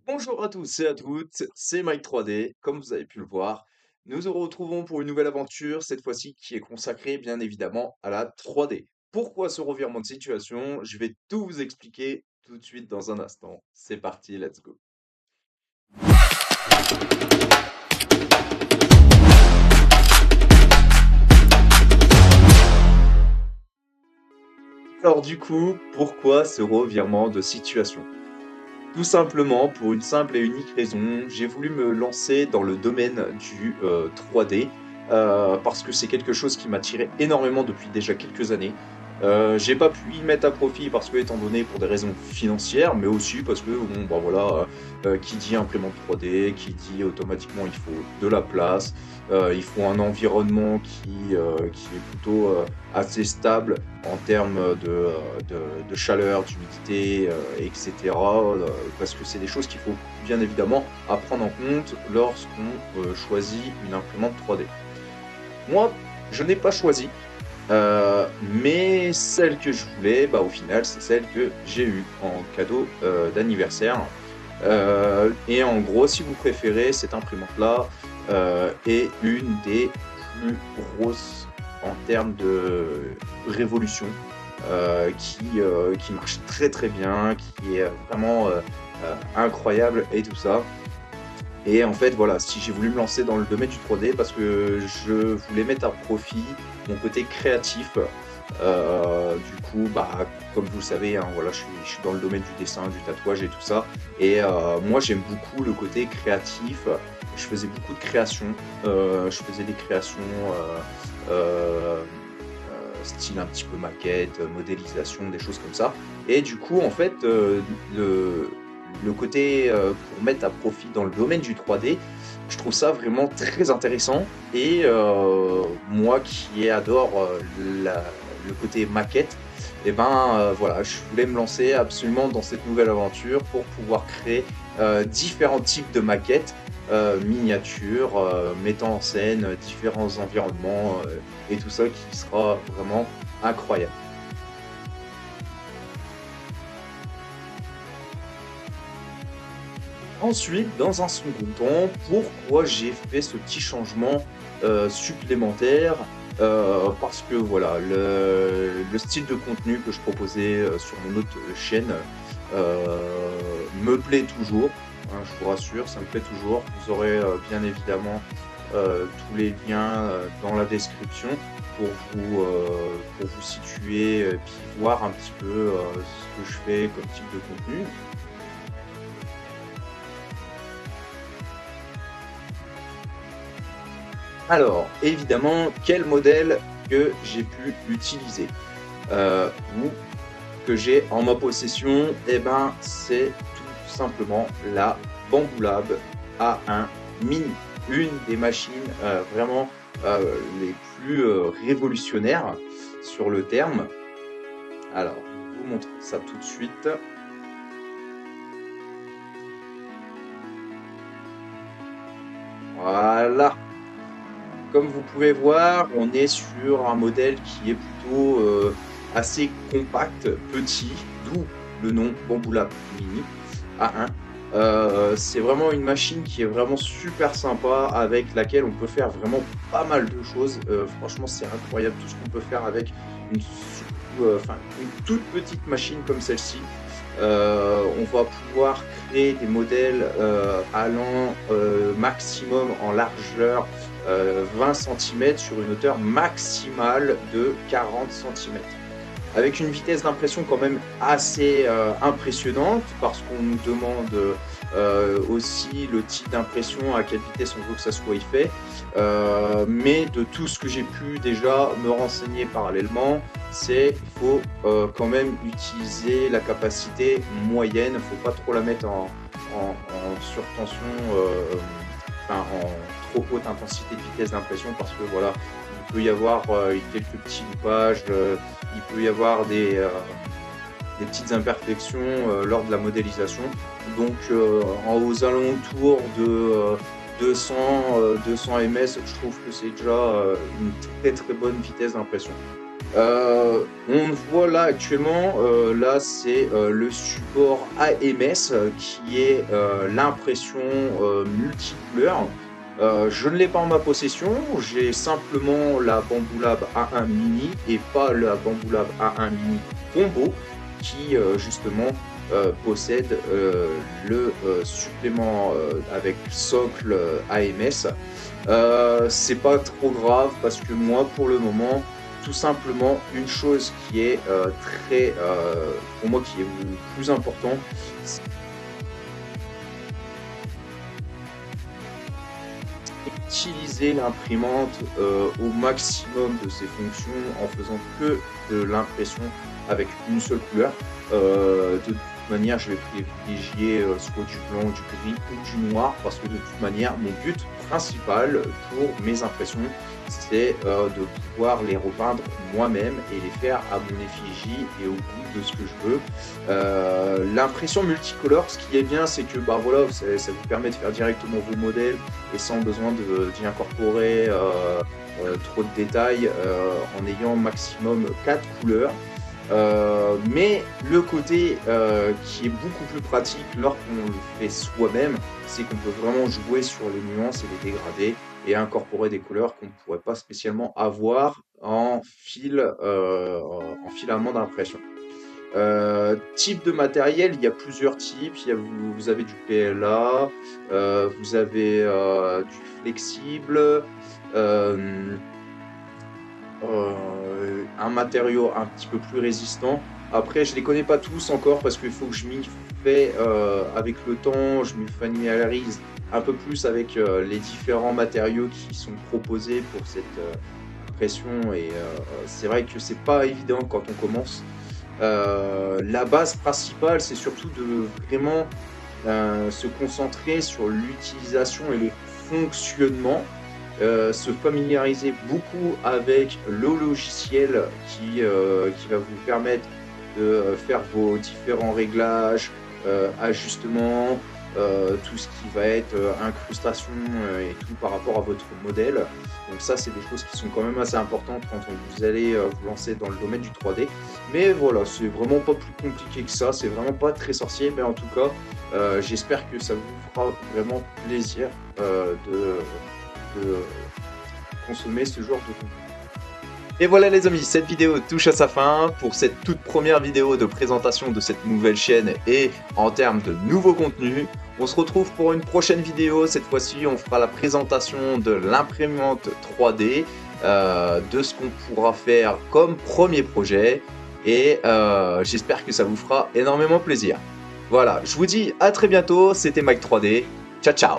Bonjour à tous et à toutes, c'est Mike 3D, comme vous avez pu le voir. Nous nous retrouvons pour une nouvelle aventure, cette fois-ci qui est consacrée bien évidemment à la 3D. Pourquoi ce revirement de situation? Je vais tout vous expliquer tout de suite dans un instant. C'est parti, let's go. Alors du coup, pourquoi ce revirement de situation? Tout simplement pour une simple et unique raison, j'ai voulu me lancer dans le domaine du 3D parce que c'est quelque chose qui m'attirait énormément depuis déjà quelques années. J'ai pas pu y mettre à profit parce que, étant donné pour des raisons financières, mais aussi parce que, bon, bah voilà, qui dit imprimante 3D, qui dit automatiquement il faut de la place, il faut un environnement qui est plutôt assez stable en termes de chaleur, d'humidité, etc. Parce que c'est des choses qu'il faut bien évidemment à prendre en compte lorsqu'on choisit une imprimante 3D. Moi, je n'ai pas choisi, mais celle que je voulais, bah, au final, c'est celle que j'ai eue en cadeau d'anniversaire. Et en gros, si vous préférez, cette imprimante-là est une des plus grosses en termes de révolution, qui marche très très bien, qui est vraiment incroyable et tout ça. Et en fait, voilà, si j'ai voulu me lancer dans le domaine du 3D parce que je voulais mettre à profit mon côté créatif. Du coup, bah, comme vous le savez, hein, voilà, je suis dans le domaine du dessin, du tatouage et tout ça. Et moi, j'aime beaucoup le côté créatif. Je faisais beaucoup de créations. Je faisais des créations style un petit peu maquette, modélisation, des choses comme ça. Et du coup, en fait, le côté pour mettre à profit dans le domaine du 3D, je trouve ça vraiment très intéressant. Et moi qui adore le côté maquette, et ben voilà, je voulais me lancer absolument dans cette nouvelle aventure pour pouvoir créer différents types de maquettes, miniatures, mettant en scène différents environnements et tout ça qui sera vraiment incroyable. Ensuite, dans un second temps, pourquoi j'ai fait ce petit changement supplémentaire? Parce que voilà, le style de contenu que je proposais sur mon autre chaîne me plaît toujours, hein, je vous rassure, ça me plaît toujours. Vous aurez bien évidemment tous les liens dans la description pour vous situer et puis voir un petit peu ce que je fais comme type de contenu. Alors, évidemment, quel modèle que j'ai pu utiliser ou que j'ai en ma possession? Eh ben, c'est tout simplement la Bambu Lab A1 Mini, une des machines vraiment les plus révolutionnaires sur le terme. Alors, je vous montre ça tout de suite. Voilà. Comme vous pouvez voir, on est sur un modèle qui est plutôt assez compact, petit, d'où le nom Bambu Lab Mini A1. C'est vraiment une machine qui est vraiment super sympa, avec laquelle on peut faire vraiment pas mal de choses. Franchement, c'est incroyable tout ce qu'on peut faire avec une toute petite machine comme celle-ci. On va pouvoir créer des modèles allant maximum en largeur 20 cm sur une hauteur maximale de 40 cm. Avec une vitesse d'impression quand même assez impressionnante, parce qu'on nous demande aussi le type d'impression, à quelle vitesse on veut que ça soit fait. Mais de tout ce que j'ai pu déjà me renseigner parallèlement, c'est qu'il faut quand même utiliser la capacité moyenne. Il ne faut pas trop la mettre en surtension, en trop haute intensité de vitesse d'impression, parce que voilà, il peut y avoir quelques petits loupages, il peut y avoir des petites imperfections lors de la modélisation. Donc aux alentours de 200 ms, je trouve que c'est déjà une très très bonne vitesse d'impression. On voit là actuellement, là c'est le support AMS qui est l'impression multicouleur. Je ne l'ai pas en ma possession, j'ai simplement la Bambu Lab A1 Mini et pas la Bambu Lab A1 Mini Combo qui justement possède le supplément avec socle AMS. C'est pas trop grave parce que moi pour le moment tout simplement une chose qui est pour moi qui est le plus important, c'est utiliser l'imprimante au maximum de ses fonctions en faisant que de l'impression avec une seule couleur. De toute manière, je vais privilégier soit du blanc, du gris ou du noir parce que de toute manière, mon but principal pour mes impressions, c'est de pouvoir les repeindre moi-même et les faire à mon effigie et au goût de ce que je veux. L'impression multicolore, ce qui est bien, c'est que bah, voilà, ça vous permet de faire directement vos modèles et sans besoin d'y incorporer trop de détails en ayant maximum 4 couleurs. Mais le côté qui est beaucoup plus pratique lorsqu'on le fait soi-même, c'est qu'on peut vraiment jouer sur les nuances et les dégradés et incorporer des couleurs qu'on ne pourrait pas spécialement avoir en filament d'impression. Type de matériel, il y a plusieurs types. Vous avez du PLA, vous avez du flexible, euh, un matériau un petit peu plus résistant. Après, je les connais pas tous encore parce qu'il faut que je m'y fais avec le temps, je me familiarise un peu plus avec les différents matériaux qui sont proposés pour cette pression et c'est vrai que c'est pas évident quand on commence. La base principale, c'est surtout de vraiment se concentrer sur l'utilisation et le fonctionnement, se familiariser beaucoup avec le logiciel qui va vous permettre de faire vos différents réglages, ajustements, tout ce qui va être incrustation et tout par rapport à votre modèle. Donc ça, c'est des choses qui sont quand même assez importantes quand vous allez vous lancer dans le domaine du 3D. Mais voilà, c'est vraiment pas plus compliqué que ça, c'est vraiment pas très sorcier, mais en tout cas, j'espère que ça vous fera vraiment plaisir de consommer ce genre de contenu. Et voilà les amis, cette vidéo touche à sa fin pour cette toute première vidéo de présentation de cette nouvelle chaîne et en termes de nouveaux contenus. On se retrouve pour une prochaine vidéo, cette fois-ci on fera la présentation de l'imprimante 3D, de ce qu'on pourra faire comme premier projet et j'espère que ça vous fera énormément plaisir. Voilà, je vous dis à très bientôt, c'était Mike 3D, ciao ciao.